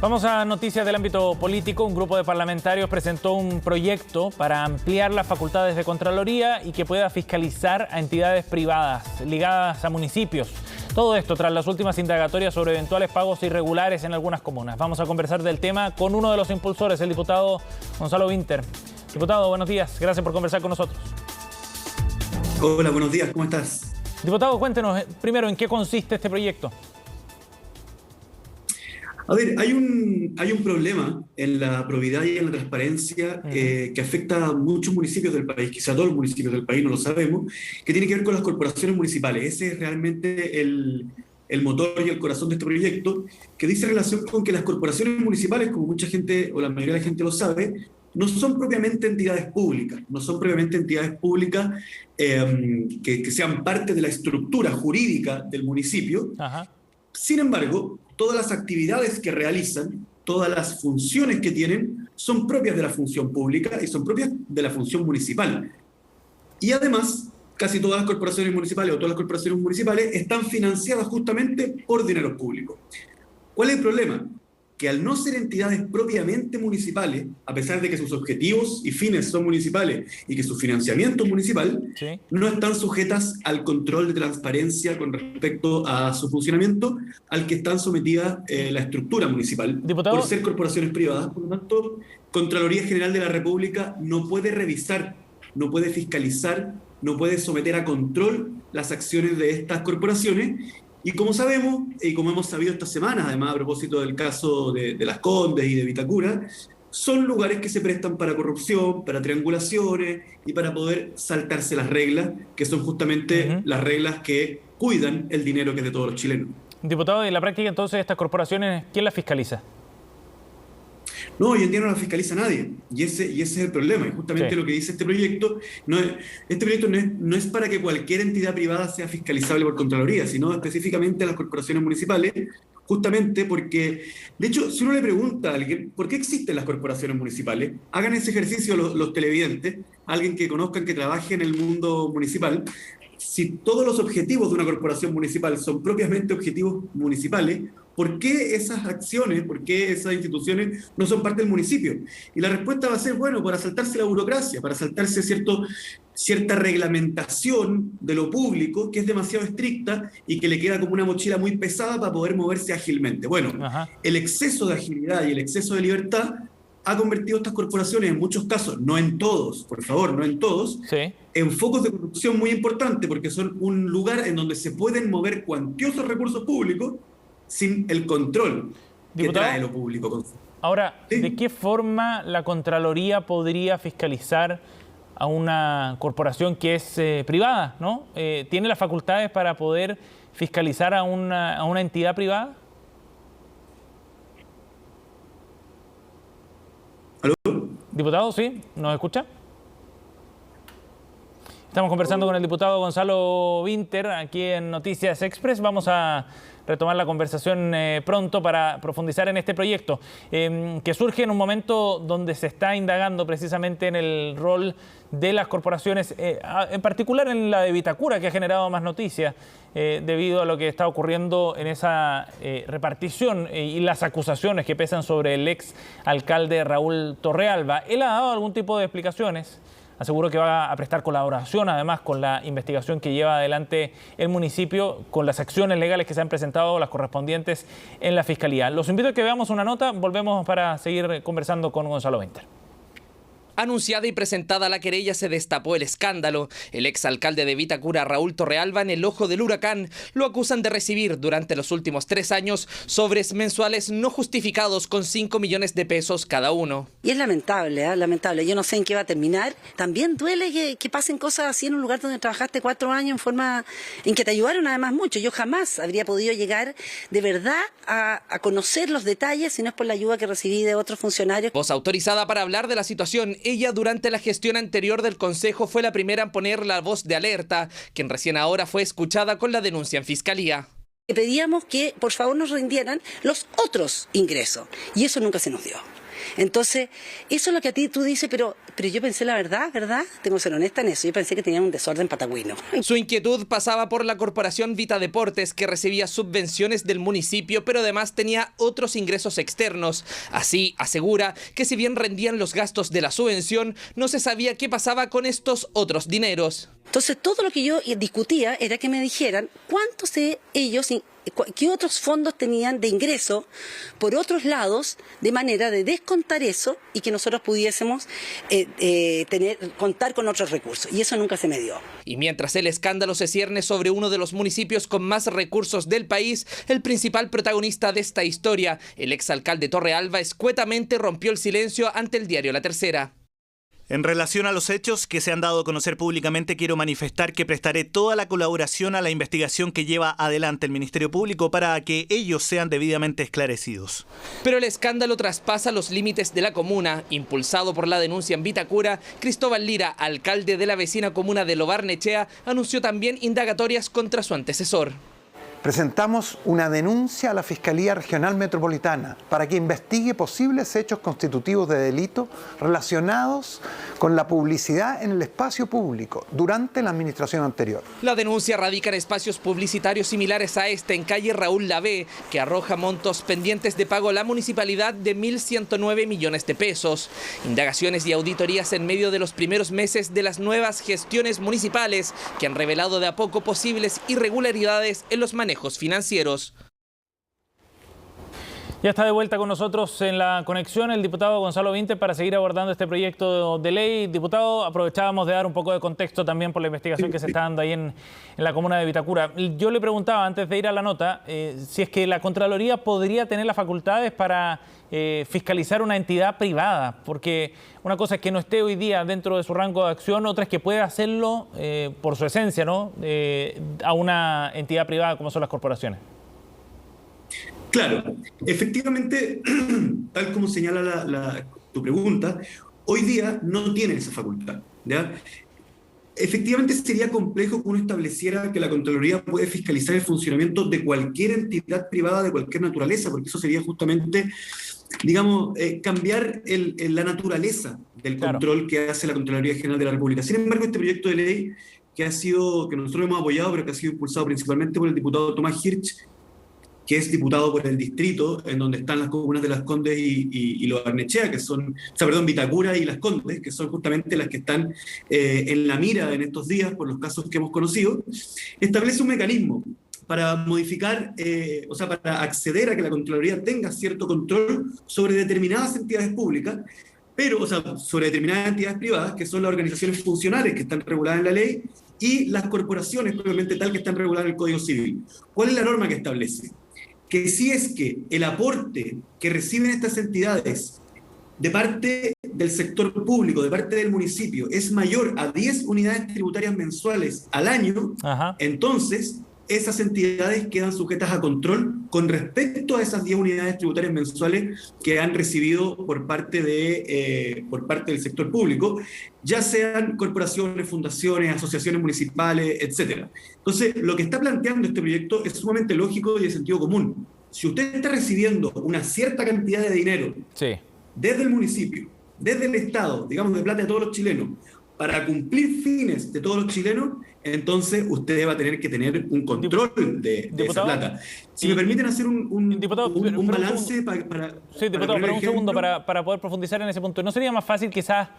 Vamos a noticias del ámbito político. Un grupo de parlamentarios presentó un proyecto para ampliar las facultades de Contraloría y que pueda fiscalizar a entidades privadas ligadas a municipios. Todo esto tras las últimas indagatorias sobre eventuales pagos irregulares en algunas comunas. Vamos a conversar del tema con uno de los impulsores, el diputado Gonzalo Vinter. Diputado, buenos días. Gracias por conversar con nosotros. Hola, buenos días. ¿Cómo estás? Diputado, cuéntenos primero en qué consiste este proyecto. A ver, hay un problema en la probidad y en la transparencia que afecta a muchos municipios del país, quizá a todos los municipios del país, no lo sabemos, que tiene que ver con las corporaciones municipales. Ese es realmente el motor y el corazón de este proyecto, que dice relación con que las corporaciones municipales, como mucha gente o la mayoría de la gente lo sabe, no son propiamente entidades públicas, que sean parte de la estructura jurídica del municipio. Ajá. Sin embargo, todas las actividades que realizan, todas las funciones que tienen, son propias de la función pública y son propias de la función municipal. Y además, casi todas las corporaciones municipales o todas las corporaciones municipales están financiadas justamente por dinero público. ¿Cuál es el problema? Que al no ser entidades propiamente municipales, a pesar de que sus objetivos y fines son municipales y que su financiamiento es municipal, Sí. no están sujetas al control de transparencia con respecto a su funcionamiento al que están sometidas la estructura municipal. Diputado, por ser corporaciones privadas. Por lo tanto, Contraloría General de la República no puede revisar, no puede fiscalizar, no puede someter a control las acciones de estas corporaciones. Y como sabemos, y como hemos sabido esta semana, además a propósito del caso de Las Condes y de Vitacura, son lugares que se prestan para corrupción, para triangulaciones y para poder saltarse las reglas, que son justamente las reglas que cuidan el dinero que es de todos los chilenos. diputado, en la práctica entonces estas corporaciones, ¿quién las fiscaliza? No, hoy en día no la fiscaliza nadie, y ese es el problema. Y justamente Sí. lo que dice este proyecto no es para que cualquier entidad privada sea fiscalizable por Contraloría, sino específicamente a las corporaciones municipales, justamente porque, de hecho, si uno le pregunta a alguien por qué existen las corporaciones municipales, hagan ese ejercicio los televidentes, alguien que conozcan, que trabaje en el mundo municipal. Si todos los objetivos de una corporación municipal son propiamente objetivos municipales, ¿por qué esas acciones, por qué esas instituciones no son parte del municipio? Y la respuesta va a ser, bueno, para saltarse la burocracia, para saltarse cierta reglamentación de lo público que es demasiado estricta y que le queda como una mochila muy pesada para poder moverse ágilmente. Bueno, Ajá. el exceso de agilidad y el exceso de libertad ha convertido a estas corporaciones, en muchos casos, no en todos, por favor, no en todos, Sí. en focos de corrupción muy importantes, porque son un lugar en donde se pueden mover cuantiosos recursos públicos sin el control que Diputado, trae lo público. ahora, Sí. ¿de qué forma la Contraloría podría fiscalizar a una corporación que es privada, ¿no? ¿Tiene las facultades para poder fiscalizar a una entidad privada? ¿Aló? Diputado, ¿sí? ¿Nos escucha? Estamos conversando con el diputado Gonzalo Vinter aquí en Noticias Express. Vamos a retomar la conversación pronto para profundizar en este proyecto que surge en un momento donde se está indagando precisamente en el rol de las corporaciones, en particular en la de Vitacura, que ha generado más noticias debido a lo que está ocurriendo en esa repartición y las acusaciones que pesan sobre el ex alcalde Raúl Torrealba. Él ha dado algún tipo de explicaciones. Aseguró que va a prestar colaboración, además, con la investigación que lleva adelante el municipio, con las acciones legales que se han presentado, las correspondientes en la Fiscalía. Los invito a que veamos una nota. Volvemos para seguir conversando con Gonzalo Vinter. Anunciada y presentada la querella, se destapó el escándalo. El exalcalde de Vitacura, Raúl Torrealba, en el ojo del huracán, lo acusan de recibir durante los últimos 3 años sobres mensuales no justificados con 5 millones de pesos cada uno. Y es lamentable, lamentable. Yo no sé en qué va a terminar. También duele que pasen cosas así en un lugar donde trabajaste 4 años en que te ayudaron además mucho. Yo jamás habría podido llegar de verdad a conocer los detalles si no es por la ayuda que recibí de otros funcionarios. Voz autorizada para hablar de la situación, ella durante la gestión anterior del Consejo fue la primera en poner la voz de alerta, quien recién ahora fue escuchada con la denuncia en Fiscalía. Pedíamos que por favor nos rindieran los otros ingresos y eso nunca se nos dio. Entonces, eso es lo que a ti tú dices, pero yo pensé la verdad, tengo que ser honesta en eso, yo pensé que tenían un desorden patagüino. Su inquietud pasaba por la corporación Vita Deportes, que recibía subvenciones del municipio, pero además tenía otros ingresos externos. Así asegura que si bien rendían los gastos de la subvención, no se sabía qué pasaba con estos otros dineros. Entonces, todo lo que yo discutía era que me dijeran cuántos de ellos, qué otros fondos tenían de ingreso por otros lados, de manera de descontar eso y que nosotros pudiésemos contar con otros recursos. Y eso nunca se me dio. Y mientras el escándalo se cierne sobre uno de los municipios con más recursos del país, el principal protagonista de esta historia, el exalcalde Torrealba, escuetamente rompió el silencio ante el diario La Tercera. En relación a los hechos que se han dado a conocer públicamente, quiero manifestar que prestaré toda la colaboración a la investigación que lleva adelante el Ministerio Público para que ellos sean debidamente esclarecidos. Pero el escándalo traspasa los límites de la comuna. Impulsado por la denuncia en Vitacura, Cristóbal Lira, alcalde de la vecina comuna de Lo Barnechea, anunció también indagatorias contra su antecesor. Presentamos una denuncia a la Fiscalía Regional Metropolitana para que investigue posibles hechos constitutivos de delito relacionados con la publicidad en el espacio público durante la administración anterior. La denuncia radica en espacios publicitarios similares a este en calle Raúl Lavé, que arroja montos pendientes de pago a la municipalidad de 1.109 millones de pesos. Indagaciones y auditorías en medio de los primeros meses de las nuevas gestiones municipales que han revelado de a poco posibles irregularidades en los manejos financieros. Ya está de vuelta con nosotros en la conexión el diputado Gonzalo Vinter para seguir abordando este proyecto de ley. Diputado, aprovechábamos de dar un poco de contexto también por la investigación que se está dando ahí en la comuna de Vitacura. Yo le preguntaba antes de ir a la nota si es que la Contraloría podría tener las facultades para fiscalizar una entidad privada, porque una cosa es que no esté hoy día dentro de su rango de acción, otra es que pueda hacerlo por su esencia, ¿no? A una entidad privada como son las corporaciones. Claro, efectivamente, tal como señala tu pregunta, hoy día no tienen esa facultad, ¿ya? Efectivamente sería complejo que uno estableciera que la Contraloría puede fiscalizar el funcionamiento de cualquier entidad privada de cualquier naturaleza, porque eso sería justamente, digamos, cambiar la naturaleza del control que hace la Contraloría General de la República. Sin embargo, este proyecto de ley que nosotros hemos apoyado, pero que ha sido impulsado principalmente por el diputado Tomás Hirsch, que es diputado por el distrito, en donde están las comunas de Las Condes y Lo Barnechea, que son, Vitacura y Las Condes, que son justamente las que están en la mira en estos días por los casos que hemos conocido, establece un mecanismo para modificar, para acceder a que la Contraloría tenga cierto control sobre determinadas entidades públicas, pero, sobre determinadas entidades privadas, que son las organizaciones funcionales que están reguladas en la ley, y las corporaciones propiamente tal que están reguladas en el Código Civil. ¿Cuál es la norma que establece? Que si es que el aporte que reciben estas entidades de parte del sector público, de parte del municipio, es mayor a 10 unidades tributarias mensuales al año, entonces esas entidades quedan sujetas a control con respecto a esas 10 unidades tributarias mensuales que han recibido por parte del sector público, ya sean corporaciones, fundaciones, asociaciones municipales, etc. Entonces, lo que está planteando este proyecto es sumamente lógico y de sentido común. Si usted está recibiendo una cierta cantidad de dinero desde el municipio, desde el Estado, digamos de plata de todos los chilenos, para cumplir fines de todos los chilenos, entonces usted va a tener que tener un control de esa plata. Si me permiten hacer un balance para... Sí, diputado, pero un segundo para poder profundizar en ese punto. ¿No sería más fácil quizás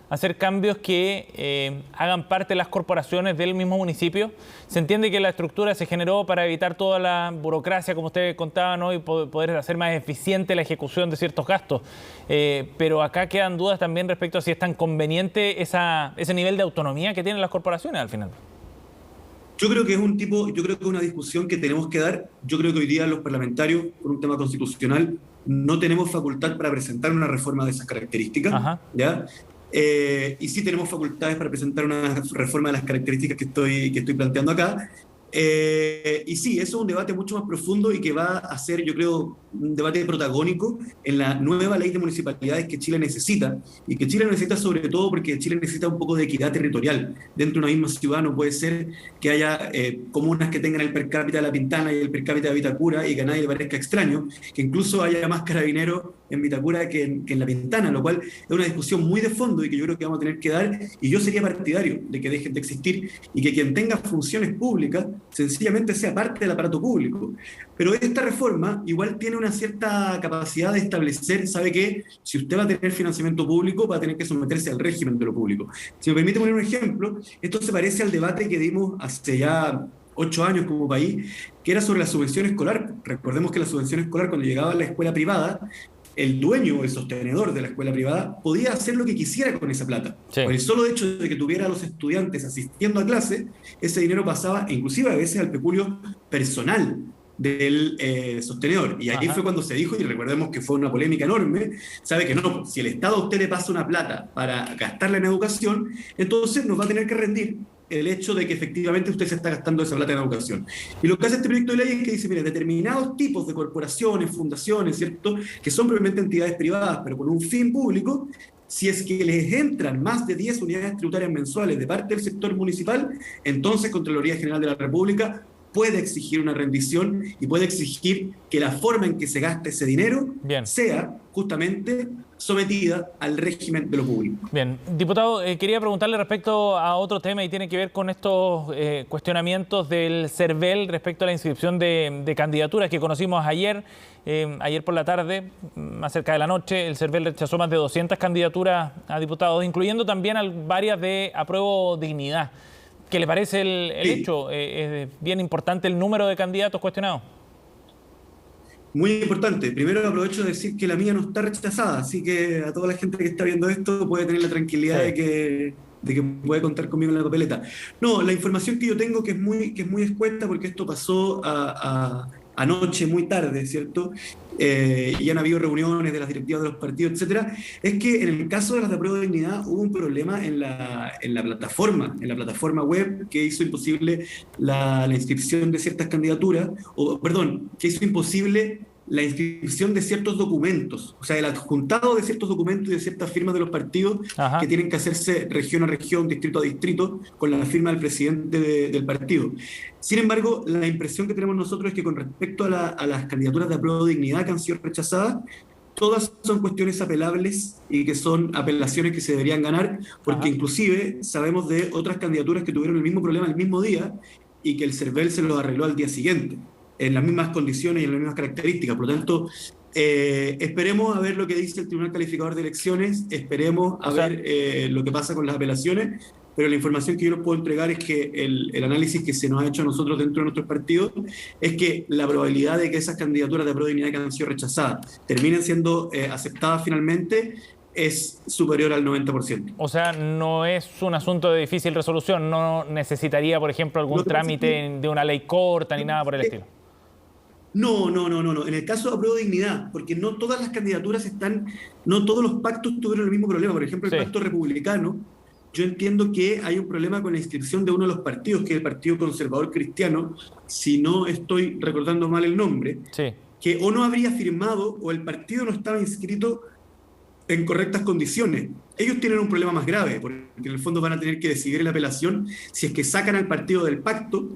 hacer cambios que hagan parte de las corporaciones del mismo municipio? Se entiende que la estructura se generó para evitar toda la burocracia, como usted contaba, ¿no? Y poder hacer más eficiente la ejecución de ciertos gastos. Pero acá quedan dudas también respecto a si es tan conveniente ese nivel de autonomía que tienen las corporaciones al final. Yo creo que es una discusión que tenemos que dar. Yo creo que hoy día los parlamentarios, por un tema constitucional, no tenemos facultad para presentar una reforma de esas características, ¿ya? Y sí tenemos facultades para presentar una reforma de las características que estoy planteando acá, Y sí, eso es un debate mucho más profundo y que va a ser, yo creo, un debate protagónico en la nueva ley de municipalidades que Chile necesita, y que Chile necesita sobre todo porque Chile necesita un poco de equidad territorial. Dentro de una misma ciudad no puede ser que haya comunas que tengan el per cápita de La Pintana y el per cápita de Vitacura y que a nadie le parezca extraño, que incluso haya más carabineros en Vitacura que en La Pintana, lo cual es una discusión muy de fondo y que yo creo que vamos a tener que dar, y yo sería partidario de que dejen de existir y que quien tenga funciones públicas sencillamente sea parte del aparato público. Pero esta reforma igual tiene una cierta capacidad de establecer, ¿sabe qué? Si usted va a tener financiamiento público, va a tener que someterse al régimen de lo público. Si me permite poner un ejemplo, esto se parece al debate que dimos hace ya 8 años como país, que era sobre la subvención escolar. Recordemos que la subvención escolar, cuando llegaba a la escuela privada, el dueño o el sostenedor de la escuela privada podía hacer lo que quisiera con esa plata. Sí. Por el solo hecho de que tuviera a los estudiantes asistiendo a clase, ese dinero pasaba inclusive a veces al peculio personal del sostenedor. Y ahí fue cuando se dijo, y recordemos que fue una polémica enorme, sabe que no, si el Estado a usted le pasa una plata para gastarla en educación, entonces nos va a tener que rendir el hecho de que efectivamente usted se está gastando esa plata en educación. Y lo que hace este proyecto de ley es que dice, mire, determinados tipos de corporaciones, fundaciones, ¿cierto?, que son probablemente entidades privadas, pero con un fin público, si es que les entran más de 10 unidades tributarias mensuales de parte del sector municipal, entonces Contraloría General de la República puede exigir una rendición y puede exigir que la forma en que se gaste ese dinero sea justamente sometida al régimen de lo público. Bien, diputado, quería preguntarle respecto a otro tema y tiene que ver con estos cuestionamientos del CERVEL respecto a la inscripción de candidaturas que conocimos ayer. Ayer por la tarde, más cerca de la noche, el CERVEL rechazó más de 200 candidaturas a diputados, incluyendo también varias de Apruebo Dignidad. ¿Qué le parece el hecho? Es bien importante el número de candidatos cuestionados. Muy importante. Primero aprovecho de decir que la mía no está rechazada, así que a toda la gente que está viendo esto puede tener la tranquilidad de que puede contar conmigo en la papeleta. No, la información que yo tengo, que es muy escueta, porque esto pasó anoche muy tarde, ¿cierto? Y han habido reuniones de las directivas de los partidos, etcétera, es que en el caso de las de Apruebo de Dignidad hubo un problema en la plataforma web que hizo imposible la inscripción de ciertas candidaturas, que hizo imposible la inscripción de ciertos documentos, o sea, el adjuntado de ciertos documentos y de ciertas firmas de los partidos que tienen que hacerse región a región, distrito a distrito, con la firma del presidente del partido. Sin embargo, la impresión que tenemos nosotros es que con respecto a las candidaturas de Apruebo de Dignidad que han sido rechazadas, todas son cuestiones apelables y que son apelaciones que se deberían ganar, porque inclusive sabemos de otras candidaturas que tuvieron el mismo problema el mismo día y que el CERVEL se los arregló al día siguiente, en las mismas condiciones y en las mismas características. Por lo tanto, esperemos a ver lo que dice el Tribunal Calificador de Elecciones, esperemos a ver lo que pasa con las apelaciones, pero la información que yo les puedo entregar es que el análisis que se nos ha hecho a nosotros dentro de nuestros partidos es que la probabilidad de que esas candidaturas de Apruebo de Dignidad que han sido rechazadas terminen siendo aceptadas finalmente es superior al 90%. O sea, no es un asunto de difícil resolución, no necesitaría, por ejemplo, algún trámite de una ley corta ni nada por el estilo. No. En el caso de Apruebo de Dignidad, porque no todas las candidaturas no todos los pactos tuvieron el mismo problema. Por ejemplo, el pacto republicano, yo entiendo que hay un problema con la inscripción de uno de los partidos, que es el Partido Conservador Cristiano, si no estoy recordando mal el nombre, que o no habría firmado o el partido no estaba inscrito en correctas condiciones. Ellos tienen un problema más grave, porque en el fondo van a tener que decidir en la apelación si es que sacan al partido del pacto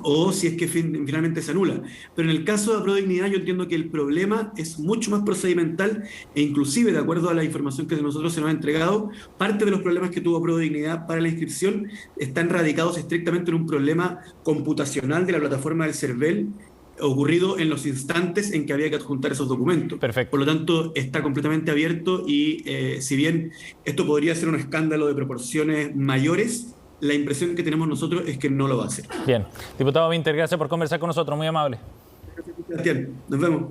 o si es que finalmente se anula. Pero en el caso de Apruebo de Dignidad yo entiendo que el problema es mucho más procedimental e inclusive, de acuerdo a la información que de nosotros se nos ha entregado, parte de los problemas que tuvo Apruebo de Dignidad para la inscripción están radicados estrictamente en un problema computacional de la plataforma del CERVEL ocurrido en los instantes en que había que adjuntar esos documentos. Perfecto. Por lo tanto, está completamente abierto y si bien esto podría ser un escándalo de proporciones mayores, la impresión que tenemos nosotros es que no lo va a hacer. Bien. Diputado Wynter, gracias por conversar con nosotros, muy amable. Gracias, Sebastián. Nos vemos.